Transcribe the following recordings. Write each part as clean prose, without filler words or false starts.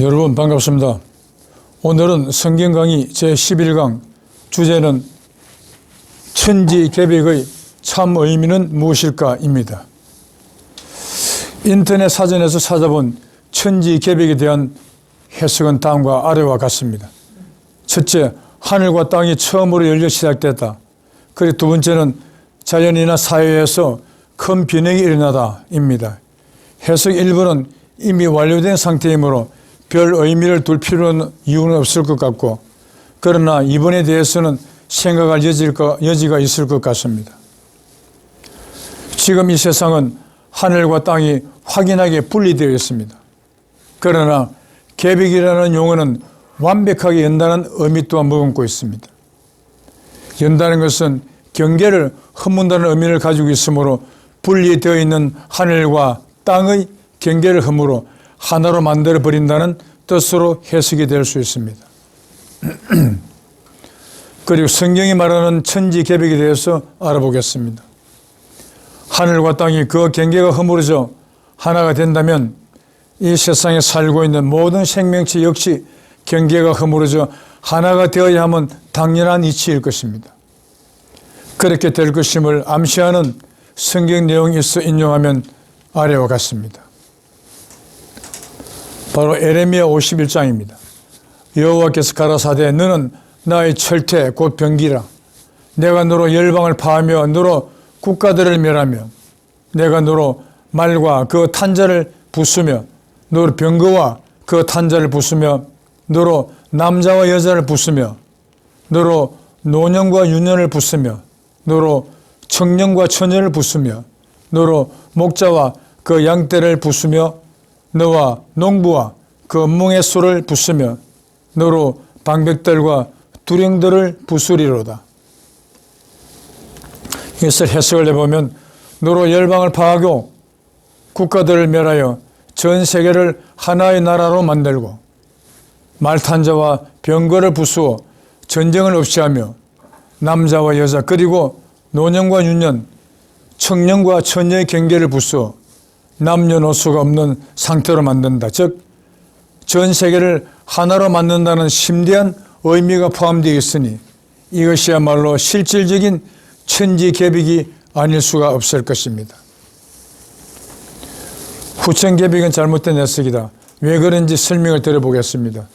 여러분 반갑습니다. 오늘은 성경 강의 제11강 주제는 천지개벽의 참 의미는 무엇일까입니다. 인터넷 사전에서 찾아본 천지개벽에 대한 해석은 다음과 아래와 같습니다. 첫째, 하늘과 땅이 처음으로 열려 시작됐다. 그리고 두 번째는 자연이나 사회에서 큰 변형이 일어나다입니다. 해석 1번은 이미 완료된 상태이므로 별 의미를 둘 필요는 이유는 없을 것 같고, 그러나 2번에 대해서는 생각할 여지가 있을 것 같습니다. 지금 이 세상은 하늘과 땅이 확연하게 분리되어 있습니다. 그러나 개벽이라는 용어는 완벽하게 연다는 의미 또한 머금고 있습니다. 연다는 것은 경계를 허문다는 의미를 가지고 있으므로 분리되어 있는 하늘과 땅의 경계를 허물어 하나로 만들어버린다는 뜻으로 해석이 될 수 있습니다. 그리고 성경이 말하는 천지개벽에 대해서 알아보겠습니다. 하늘과 땅이 그 경계가 허물어져 하나가 된다면 이 세상에 살고 있는 모든 생명체 역시 경계가 허물어져 하나가 되어야 하면 당연한 이치일 것입니다. 그렇게 될 것임을 암시하는 성경 내용이 있어 인용하면 아래와 같습니다. 바로 에레미야 51장입니다. 여호와께서 가라사대 너는 나의 철퇴 곧 병기라. 내가 너로 열방을 파하며 너로 국가들을 멸하며 내가 너로 말과 그 탄자를 부수며 너로 병거와 그 탄자를 부수며 너로 남자와 여자를 부수며 너로 노년과 유년을 부수며 너로 청년과 처녀를 부수며 너로 목자와 그 양떼를 부수며 너와 농부와 그 멍에 소를 부수며 너로 방백들과 두령들을 부수리로다. 이것을 해석을 해보면 너로 열방을 파하고 국가들을 멸하여 전 세계를 하나의 나라로 만들고 말탄자와 병거를 부수어 전쟁을 없이 하며 남자와 여자 그리고 노년과 유년 청년과 처녀의 경계를 부수어 남녀노소가 없는 상태로 만든다. 즉 전 세계를 하나로 만든다는 심대한 의미가 포함되어 있으니 이것이야말로 실질적인 천지개벽이 아닐 수가 없을 것입니다. 후천개벽은 잘못된 해석이다. 왜 그런지 설명을 드려보겠습니다.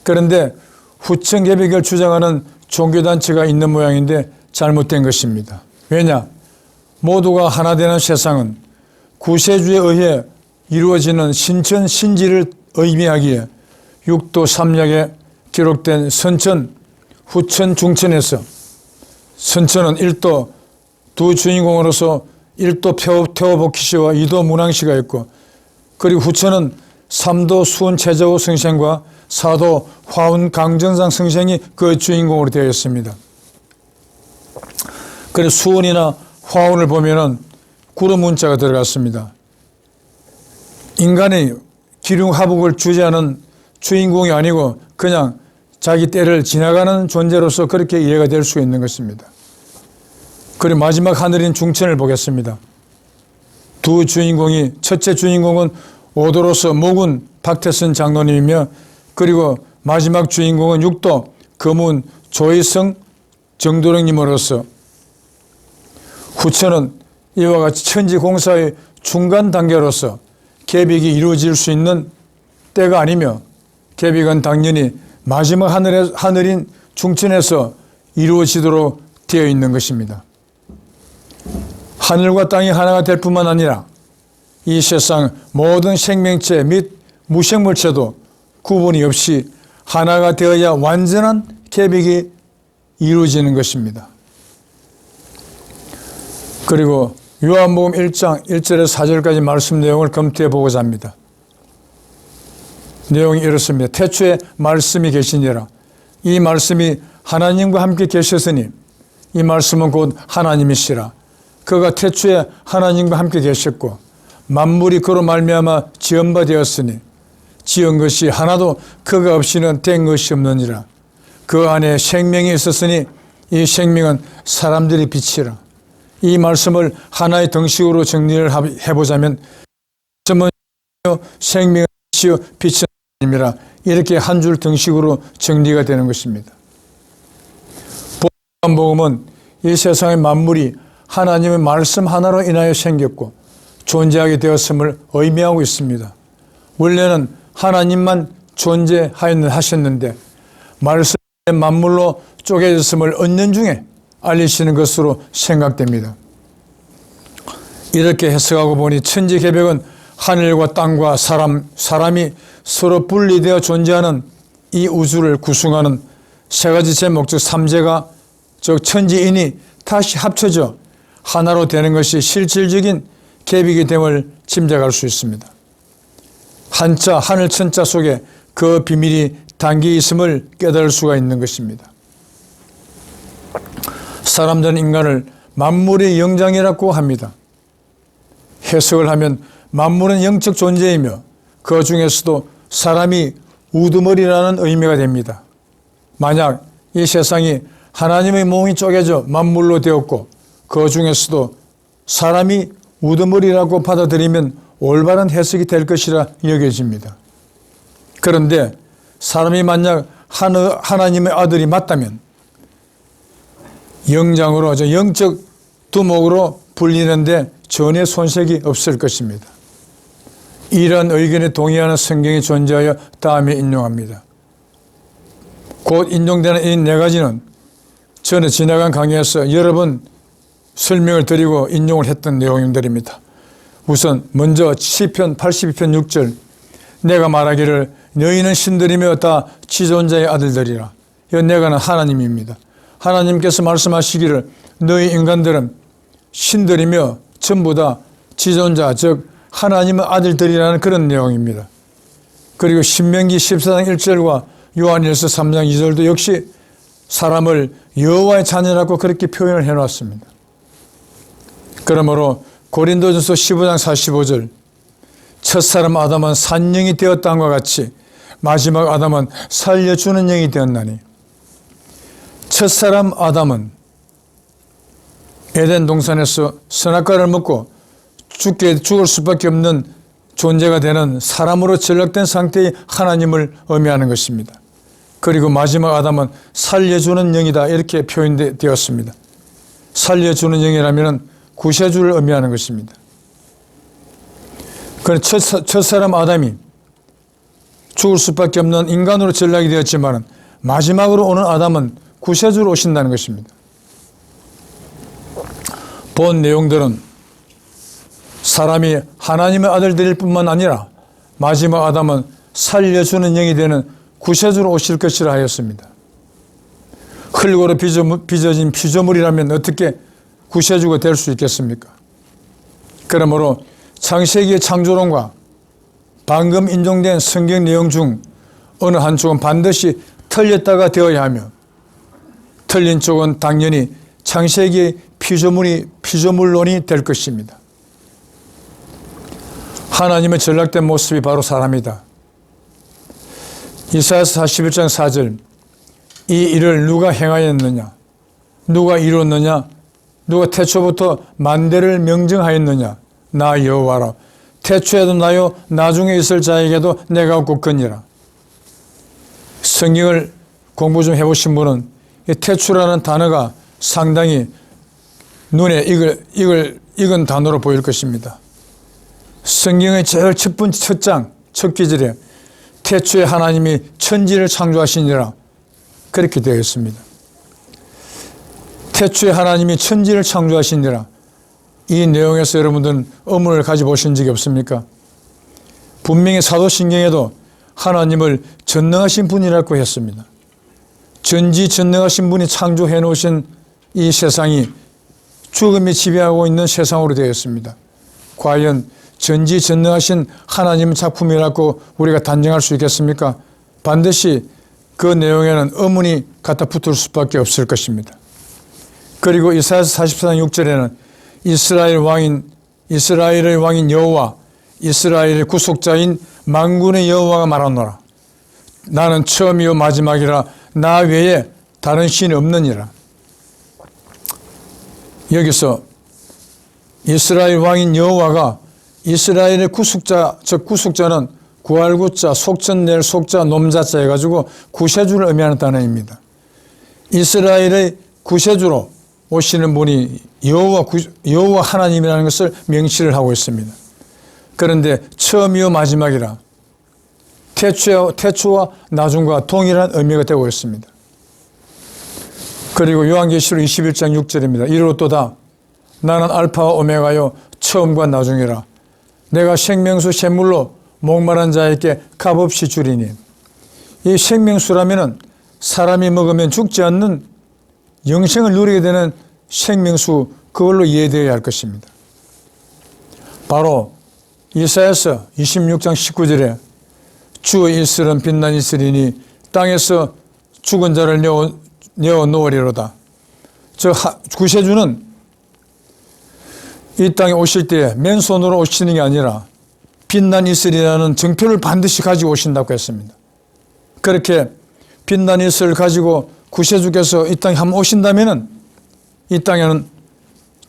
그런데 후천개벽을 주장하는 종교단체가 있는 모양인데 잘못된 것입니다. 왜냐? 모두가 하나 되는 세상은 구세주에 의해 이루어지는 신천 신지를 의미하기에 육도 삼약에 기록된 선천, 후천, 중천에서 선천은 1도 두 주인공으로서 1도 태호복희씨와 2도 문왕씨가 있고, 그리고 후천은 3도 수은 최저호 성생과 4도 화운 강정상 성생이 그 주인공으로 되어 있습니다. 그리고 수은이나 화운을 보면은 구름 문자가 들어갔습니다. 인간의 기륭하복을 주재하는 주인공이 아니고 그냥 자기 때를 지나가는 존재로서 그렇게 이해가 될 수 있는 것입니다. 그리고 마지막 하늘인 중천을 보겠습니다. 두 주인공이, 첫째 주인공은 오도로서 목은 박태선 장로님이며, 그리고 마지막 주인공은 육도 금운 조희성 정도령님으로서 후천은 이와 같이 천지공사의 중간 단계로서 개벽이 이루어질 수 있는 때가 아니며, 개벽은 당연히 마지막 하늘인 중천에서 이루어지도록 되어 있는 것입니다. 하늘과 땅이 하나가 될 뿐만 아니라 이 세상 모든 생명체 및 무생물체도 구분이 없이 하나가 되어야 완전한 개벽이 이루어지는 것입니다. 그리고 요한복음 1장 1절에서 4절까지 말씀 내용을 검토해 보고자 합니다. 내용이 이렇습니다. 태초에 말씀이 계시니라. 이 말씀이 하나님과 함께 계셨으니 이 말씀은 곧 하나님이시라. 그가 태초에 하나님과 함께 계셨고 만물이 그로 말미암아 지은 바 되었으니 지은 것이 하나도 그가 없이는 된 것이 없느니라. 그 안에 생명이 있었으니 이 생명은 사람들의 빛이라. 이 말씀을 하나의 덩식으로 정리를 해보자면 생명은 빛이요 빛은 하나님이라 이렇게 한 줄 등식으로 정리가 되는 것입니다. 복음은 이 세상의 만물이 하나님의 말씀 하나로 인하여 생겼고 존재하게 되었음을 의미하고 있습니다. 원래는 하나님만 존재하셨는데 말씀의 만물로 쪼개졌음을 은연중에 알리시는 것으로 생각됩니다. 이렇게 해석하고 보니 천지개벽은 하늘과 땅과 사람이 서로 분리되어 존재하는 이 우주를 구성하는 세 가지 제목, 즉 삼재가, 즉 천지인이 다시 합쳐져 하나로 되는 것이 실질적인 계획이 됨을 짐작할 수 있습니다. 한자, 하늘 천자 속에 그 비밀이 담겨 있음을 깨달을 수가 있는 것입니다. 사람들은 인간을 만물의 영장이라고 합니다. 해석을 하면 만물은 영적 존재이며 그 중에서도 사람이 우두머리라는 의미가 됩니다. 만약 이 세상이 하나님의 몸이 쪼개져 만물로 되었고 그 중에서도 사람이 우두머리라고 받아들이면 올바른 해석이 될 것이라 여겨집니다. 그런데 사람이 만약 하나님의 아들이 맞다면 영장으로, 영적 두목으로 불리는데 전혀 손색이 없을 것입니다. 이러한 의견에 동의하는 성경이 존재하여 다음에 인용합니다. 곧 인용되는 이 네 가지는 전에 지나간 강의에서 여러 번 설명을 드리고 인용을 했던 내용들입니다. 우선 먼저 시편 82편 6절, 내가 말하기를 너희는 신들이며 다 지존자의 아들들이라. 이 내가는 하나님입니다. 하나님께서 말씀하시기를 너희 인간들은 신들이며 전부 다 지존자, 즉 하나님의 아들들이라는 그런 내용입니다. 그리고 신명기 14장 1절과 요한일서 3장 2절도 역시 사람을 여호와의 자녀라고 그렇게 표현을 해놨습니다. 그러므로 고린도전서 15장 45절, 첫사람 아담은 산영이 되었다함과 같이 마지막 아담은 살려주는 영이 되었나니, 첫사람 아담은 에덴 동산에서 선악과를 먹고 죽을 수밖에 없는 존재가 되는 사람으로 전락된 상태의 하나님을 의미하는 것입니다. 그리고 마지막 아담은 살려주는 영이다 이렇게 표현되었습니다. 살려주는 영이라면 구세주를 의미하는 것입니다. 그래서 첫사람 아담이 죽을 수밖에 없는 인간으로 전락이 되었지만 마지막으로 오는 아담은 구세주로 오신다는 것입니다. 본 내용들은 사람이 하나님의 아들들일 뿐만 아니라 마지막 아담은 살려주는 영이 되는 구세주로 오실 것이라 하였습니다. 흙으로 빚어진 피조물이라면 어떻게 구세주가 될 수 있겠습니까? 그러므로 창세기의 창조론과 방금 인용된 성경 내용 중 어느 한쪽은 반드시 틀렸다가 되어야 하며 틀린 쪽은 당연히 창세기의 피조물론이 될 것입니다. 하나님의 전락된 모습이 바로 사람이다. 이사야서 41장 4절, 이 일을 누가 행하였느냐? 누가 이뤘느냐? 누가 태초부터 만대를 명정하였느냐? 나 여호와라. 태초에도 나요 나중에 있을 자에게도 내가 없거니라. 성경을 공부 좀 해보신 분은 이 태초라는 단어가 상당히 눈에 익은 단어로 보일 것입니다. 성경의 제일 첫 번째 첫 장, 첫 기절에 태초에 하나님이 천지를 창조하시니라 그렇게 되어 있습니다. 태초에 하나님이 천지를 창조하시니라. 이 내용에서 여러분들은 의문을 가져보신 적이 없습니까? 분명히 사도신경에도 하나님을 전능하신 분이라고 했습니다. 전지전능하신 분이 창조해 놓으신 이 세상이 죽음이 지배하고 있는 세상으로 되어 있습니다. 과연 전지전능하신 하나님 작품이라고 우리가 단정할 수 있겠습니까? 반드시 그 내용에는 의문이 갖다 붙을 수밖에 없을 것입니다. 그리고 이사야서 44장 6절에는 이스라엘의 왕인 여호와, 이스라엘의 구속자인 만군의 여호와가 말하노라. 나는 처음이요 마지막이라 나 외에 다른 신이 없느니라. 여기서 이스라엘 왕인 여호와가 이스라엘의 구속자, 즉 구속자는 구할구자, 속전낼 속자, 놈자자 해가지고 구세주를 의미하는 단어입니다. 이스라엘의 구세주로 오시는 분이 여호와 하나님이라는 것을 명시를 하고 있습니다. 그런데 처음이요 마지막이라 태초와 나중과 동일한 의미가 되고 있습니다. 그리고 요한계시록 21장 6절입니다. 이르렀도다 나는 알파와 오메가요 처음과 나중이라 내가 생명수 샘물로 목마른 자에게 값없이 주리니. 이 생명수라면은 사람이 먹으면 죽지 않는 영생을 누리게 되는 생명수, 그걸로 이해되어야 할 것입니다. 바로 이사야서 26장 19절에 주의 일설은 빛난 이슬이니 땅에서 죽은 자를 내어 놓으리로다. 저 구세주는 이 땅에 오실 때 맨손으로 오시는 게 아니라 빛난 이슬이라는 정표를 반드시 가지고 오신다고 했습니다. 그렇게 빛난 이슬을 가지고 구세주께서 이 땅에 한번 오신다면은 이 땅에는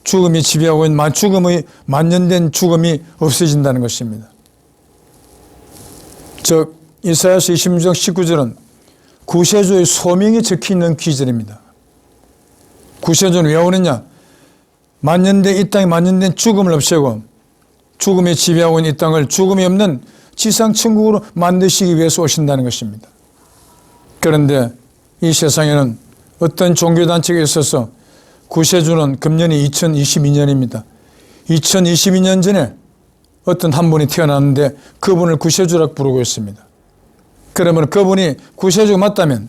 죽음이 지배하고 있는 죽음의 만연된 죽음이 없어진다는 것입니다. 즉 이사야서 26장 19절은 구세주의 소명이 적혀있는 기절입니다. 구세주는 왜 오느냐? 이 땅에 만연된 죽음을 없애고 죽음이 지배하고 있는 이 땅을 죽음이 없는 지상천국으로 만드시기 위해서 오신다는 것입니다. 그런데 이 세상에는 어떤 종교단체가 있어서 구세주는 금년이 2022년입니다. 2022년 전에 어떤 한 분이 태어났는데 그분을 구세주라고 부르고 있습니다. 그러면 그분이 구세주가 맞다면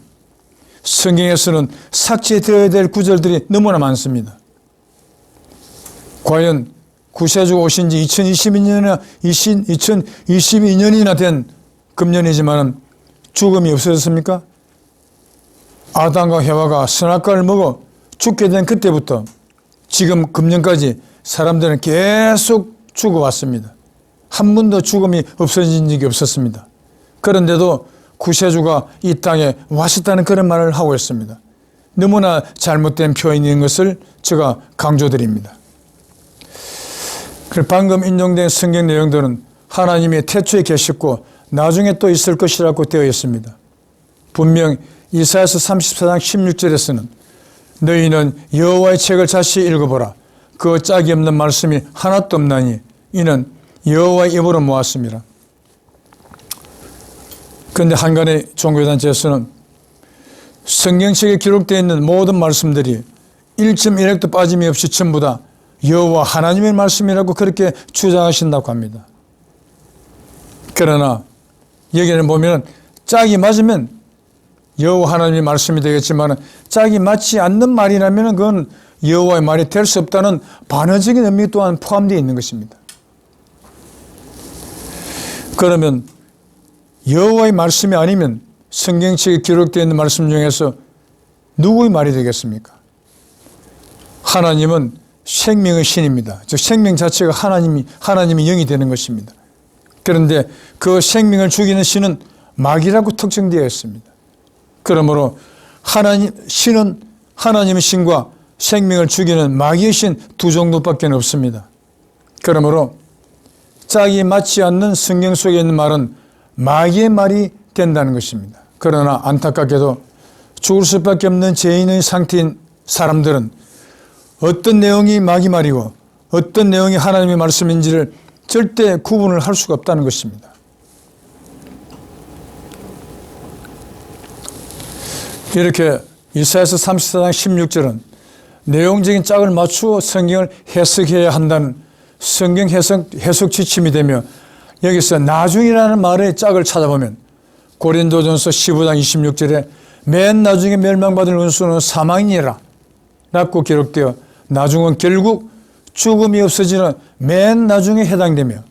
성경에서는 삭제되어야 될 구절들이 너무나 많습니다. 과연 구세주가 오신 지 2022년이나 된 금년이지만 죽음이 없어졌습니까? 아담과 해와가 선악과를 먹어 죽게 된 그때부터 지금 금년까지 사람들은 계속 죽어왔습니다. 한 번도 죽음이 없어진 적이 없었습니다. 그런데도 구세주가 이 땅에 왔었다는 그런 말을 하고 있습니다. 너무나 잘못된 표현인 것을 제가 강조드립니다. 방금 인용된 성경 내용들은 하나님이 태초에 계셨고 나중에 또 있을 것이라고 되어 있습니다. 분명 이사야서 34장 16절에서는 너희는 여호와의 책을 자세히 읽어보라. 그 짝이 없는 말씀이 하나도 없나니 이는 여호와의 입으로 모았습니다. 그런데 한간의 종교단체에서는 성경책에 기록되어 있는 모든 말씀들이 1.1핵도 빠짐이 없이 전부 다 여호와 하나님의 말씀이라고 그렇게 주장하신다고 합니다. 그러나 여기는 보면 짝이 맞으면 여호와 하나님의 말씀이 되겠지만 짝이 맞지 않는 말이라면 그건 여호와의 말이 될 수 없다는 반어적인 의미 또한 포함되어 있는 것입니다. 그러면 여호와의 말씀이 아니면 성경책에 기록되어 있는 말씀 중에서 누구의 말이 되겠습니까? 하나님은 생명의 신입니다. 즉 생명 자체가 하나님이 영이 되는 것입니다. 그런데 그 생명을 죽이는 신은 마귀라고 특정되어 있습니다. 그러므로 하나님의 신과 생명을 죽이는 마귀의 신 두 종류밖에 없습니다. 그러므로 짝이 맞지 않는 성경 속에 있는 말은 마귀의 말이 된다는 것입니다. 그러나 안타깝게도 죽을 수밖에 없는 죄인의 상태인 사람들은 어떤 내용이 마귀 말이고 어떤 내용이 하나님의 말씀인지를 절대 구분을 할 수가 없다는 것입니다. 이렇게 이사야서 34장 16절은 내용적인 짝을 맞추어 성경을 해석해야 한다는 성경 해석 지침이 되며 여기서 나중이라는 말의 짝을 찾아보면 고린도전서 15장 26절에 맨 나중에 멸망받을 원수는 사망이니라 라고 기록되어 나중은 결국 죽음이 없어지는 맨 나중에 해당되며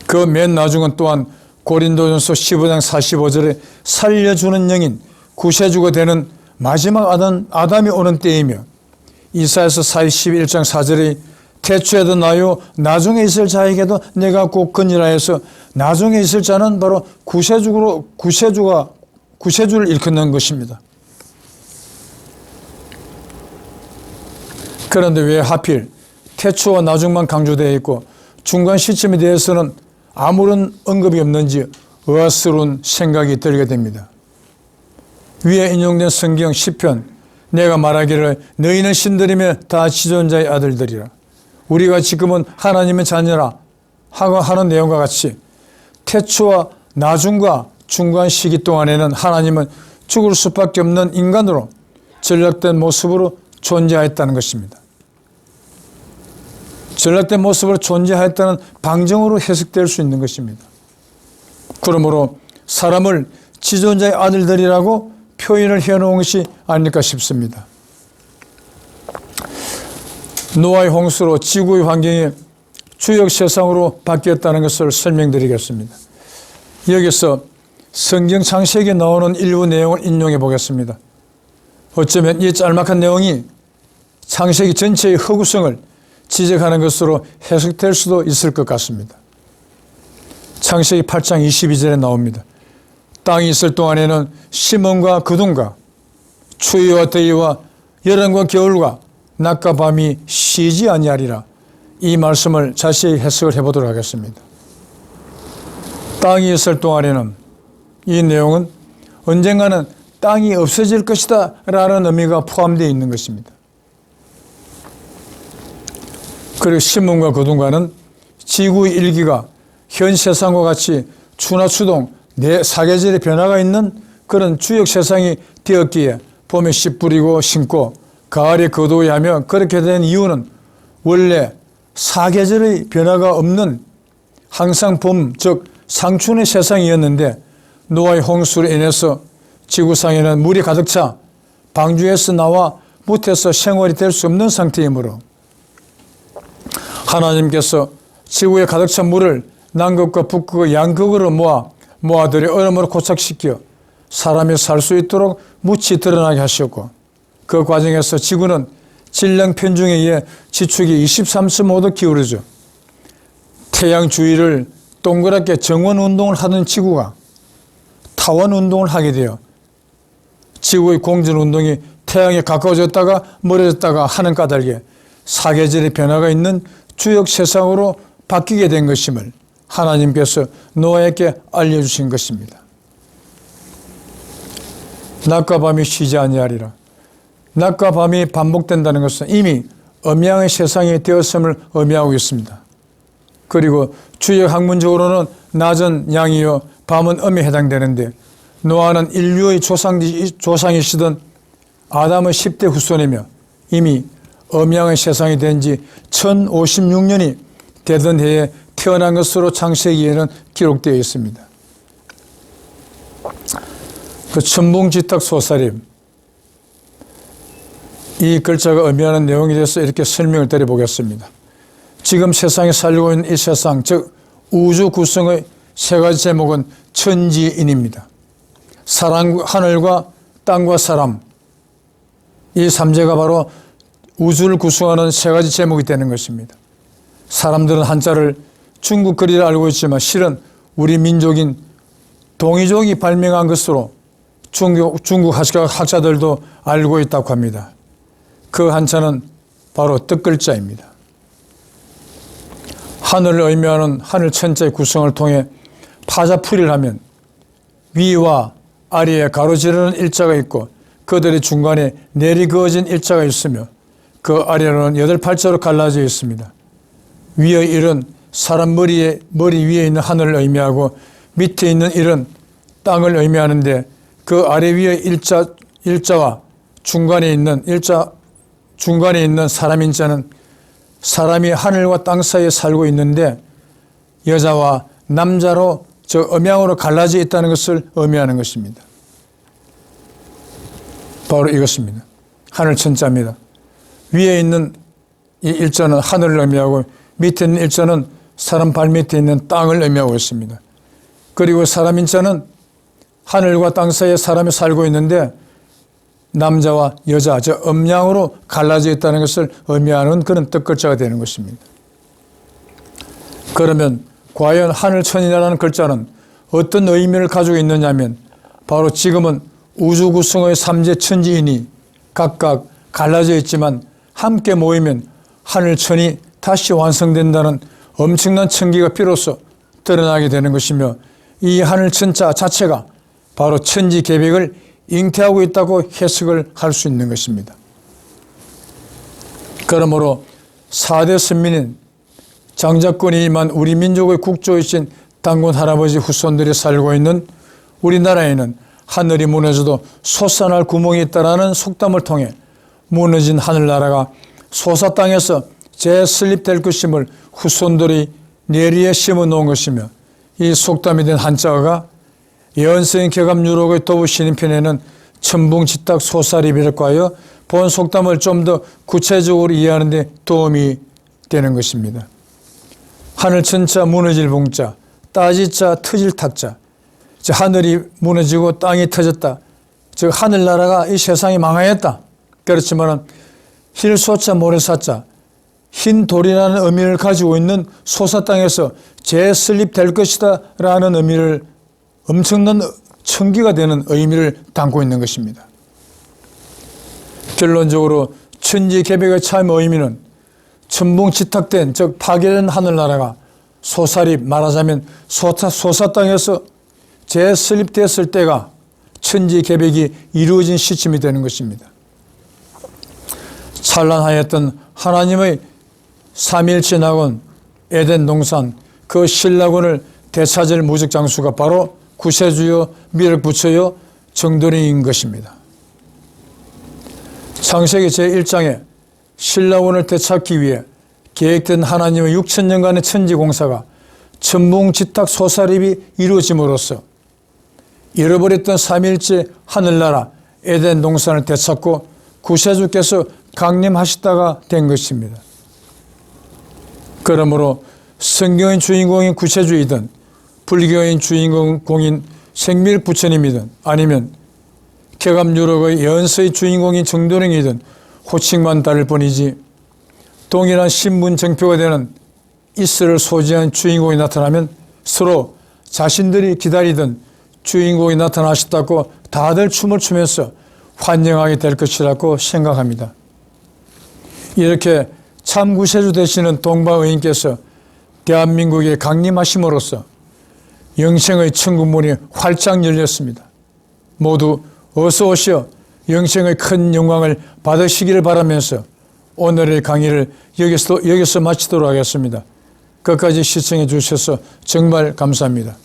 그 맨 나중은 또한 고린도전서 15장 45절에 살려주는 영인 구세주가 되는 마지막 아담이 오는 때이며 이사야서 41장 4절에 태초에도 나요 나중에 있을 자에게도 내가 곧 거니라 해서 나중에 있을 자는 바로 구세주를 일컫는 것입니다. 그런데 왜 하필 태초와 나중만 강조되어 있고 중간 시점에 대해서는 아무런 언급이 없는지 의아스러운 생각이 들게 됩니다. 위에 인용된 성경 시편, 내가 말하기를 너희는 신들이며 다 지존자의 아들들이라. 우리가 지금은 하나님의 자녀라 하고 하는 내용과 같이 태초와 나중과 중간 시기 동안에는 하나님은 죽을 수밖에 없는 인간으로 전락된 모습으로 존재하였다는 것입니다. 전락된 모습으로 존재하였다는 방정으로 해석될 수 있는 것입니다. 그러므로 사람을 지존자의 아들들이라고 표현을 해놓은 것이 아닐까 싶습니다. 노아의 홍수로 지구의 환경이 주역 세상으로 바뀌었다는 것을 설명드리겠습니다. 여기서 성경 창세기에 나오는 일부 내용을 인용해 보겠습니다. 어쩌면 이 짤막한 내용이 창세기 전체의 허구성을 지적하는 것으로 해석될 수도 있을 것 같습니다. 창세기 8장 22절에 나옵니다. 땅이 있을 동안에는 심음과 그둠과 추위와 더위와 여름과 겨울과 낮과 밤이 쉬지 아니하리라. 이 말씀을 자세히 해석을 해보도록 하겠습니다. 땅이 있을 동안에는, 이 내용은 언젠가는 땅이 없어질 것이다 라는 의미가 포함되어 있는 것입니다. 그리고 심음과 그둠과는 지구의 일기가 현 세상과 같이 추나 추동 사계절의 변화가 있는 그런 주역 세상이 되었기에 봄에 씨 뿌리고 심고 가을에 거두어야 하며, 그렇게 된 이유는 원래 사계절의 변화가 없는 항상 봄, 즉 상춘의 세상이었는데 노아의 홍수로 인해서 지구상에는 물이 가득 차 방주에서 나와 못해서 생활이 될 수 없는 상태이므로 하나님께서 지구에 가득 찬 물을 남극과 북극의 양극으로 모아들여 얼음으로 고착시켜 사람이 살 수 있도록 묻히 드러나게 하셨고, 그 과정에서 지구는 질량 편중에 의해 지축이 23.5도 기울어져 태양 주위를 동그랗게 정원 운동을 하던 지구가 타원 운동을 하게 되어 지구의 공전 운동이 태양에 가까워졌다가 멀어졌다가 하는 까닭에 사계절의 변화가 있는 주역 세상으로 바뀌게 된 것임을 하나님께서 노아에게 알려주신 것입니다. 낮과 밤이 쉬지 아니하리라. 낮과 밤이 반복된다는 것은 이미 음양의 세상이 되었음을 의미하고 있습니다. 그리고 주역 학문적으로는 낮은 양이요 밤은 음에 해당되는데, 노아는 인류의 조상이시던 아담의 10대 후손이며 이미 음양의 세상이 된 지 1056년이 되던 해에 태어난 것으로 창세기에는 기록되어 있습니다. 그 천붕지탁 소사림, 이 글자가 의미하는 내용에 대해서 이렇게 설명을 드려보겠습니다. 지금 세상에 살고 있는 이 세상, 즉 우주 구성의 세 가지 제목은 천지인입니다. 하늘과 땅과 사람, 이 삼재가 바로 우주를 구성하는 세 가지 제목이 되는 것입니다. 사람들은 한자를 중국 글이라 알고 있지만 실은 우리 민족인 동이족이 발명한 것으로 중국 학자들도 알고 있다고 합니다. 그 한자는 바로 뜻글자입니다. 하늘을 의미하는 하늘 천자의 구성을 통해 파자풀이를 하면 위와 아래에 가로지르는 일자가 있고 그들의 중간에 내리그어진 일자가 있으며 그 아래로는 8팔자로 갈라져 있습니다. 위의 일은 사람 머리 위에 있는 하늘을 의미하고 밑에 있는 일은 땅을 의미하는데, 그 아래 위의 일자와 중간에 있는 사람인 자는 사람이 하늘과 땅 사이에 살고 있는데 여자와 남자로 음양으로 갈라져 있다는 것을 의미하는 것입니다. 바로 이것입니다. 하늘 천자입니다. 위에 있는 이 일자는 하늘을 의미하고 밑에 있는 일자는 사람 발밑에 있는 땅을 의미하고 있습니다. 그리고 사람인 자는 하늘과 땅 사이에 사람이 살고 있는데 남자와 여자, 음양으로 갈라져 있다는 것을 의미하는 그런 뜻글자가 되는 것입니다. 그러면 과연 하늘천이라는 글자는 어떤 의미를 가지고 있느냐면, 바로 지금은 우주 구성의 삼재 천지인이 각각 갈라져 있지만 함께 모이면 하늘천이 다시 완성된다는 엄청난 천기가 비로소 드러나게 되는 것이며 이 하늘천자 자체가 바로 천지계백을 잉태하고 있다고 해석을 할 수 있는 것입니다. 그러므로 4대 선민인 장자권이 임한 우리 민족의 국조이신 단군 할아버지 후손들이 살고 있는 우리나라에는 하늘이 무너져도 솟아날 구멍이 있다라는 속담을 통해 무너진 하늘나라가 소사 땅에서 재설립될 것임을 후손들이 내리에 심어 놓은 것이며 이 속담이 된 한자어가 예언서인 개감유록의 도부신인편에는 천붕지탁 소사리비라고 하여 본 속담을 좀 더 구체적으로 이해하는 데 도움이 되는 것입니다. 하늘천자 무너질 붕자, 따지자 터질 탁자. 하늘이 무너지고 땅이 터졌다. 즉 하늘나라가 이 세상이 망하였다. 그렇지만 힐소자 모래사자, 흰 돌이라는 의미를 가지고 있는 소사 땅에서 재설립될 것이다 라는 의미를 엄청난 천기가 되는 의미를 담고 있는 것입니다. 결론적으로 천지계백의 참 의미는 천붕지탁된 즉 파괴된 하늘나라가 소사립 말하자면 소사 땅에서 재설립됐을 때가 천지계백이 이루어진 시점이 되는 것입니다. 찬란하였던 하나님의 삼위일체 낙원 에덴 동산 그 신락원을 되찾을 무적장수가 바로 구세주요 미륵부처요 정도령인 것입니다. 창세기 제1장에 신라원을 되찾기 위해 계획된 하나님의 6천년간의 천지공사가 천붕지탁 소사립이 이루어짐으로써 잃어버렸던 삼위일체 하늘나라 에덴 동산을 되찾고 구세주께서 강림하시다가 된 것입니다. 그러므로 성경의 주인공인 구세주이든 불교인 주인공인 생밀부처님이든 아니면 개감유록의 예언서의 주인공인 정도령이든 호칭만 다를 뿐이지 동일한 신분 정표가 되는 이슬을 소지한 주인공이 나타나면 서로 자신들이 기다리던 주인공이 나타나셨다고 다들 춤을 추면서 환영하게 될 것이라고 생각합니다. 이렇게 참 구세주 되시는 동방의인께서 대한민국에 강림하심으로써 영생의 천국문이 활짝 열렸습니다. 모두 어서 오시어 영생의 큰 영광을 받으시기를 바라면서 오늘의 강의를 여기서 마치도록 하겠습니다. 끝까지 시청해 주셔서 정말 감사합니다.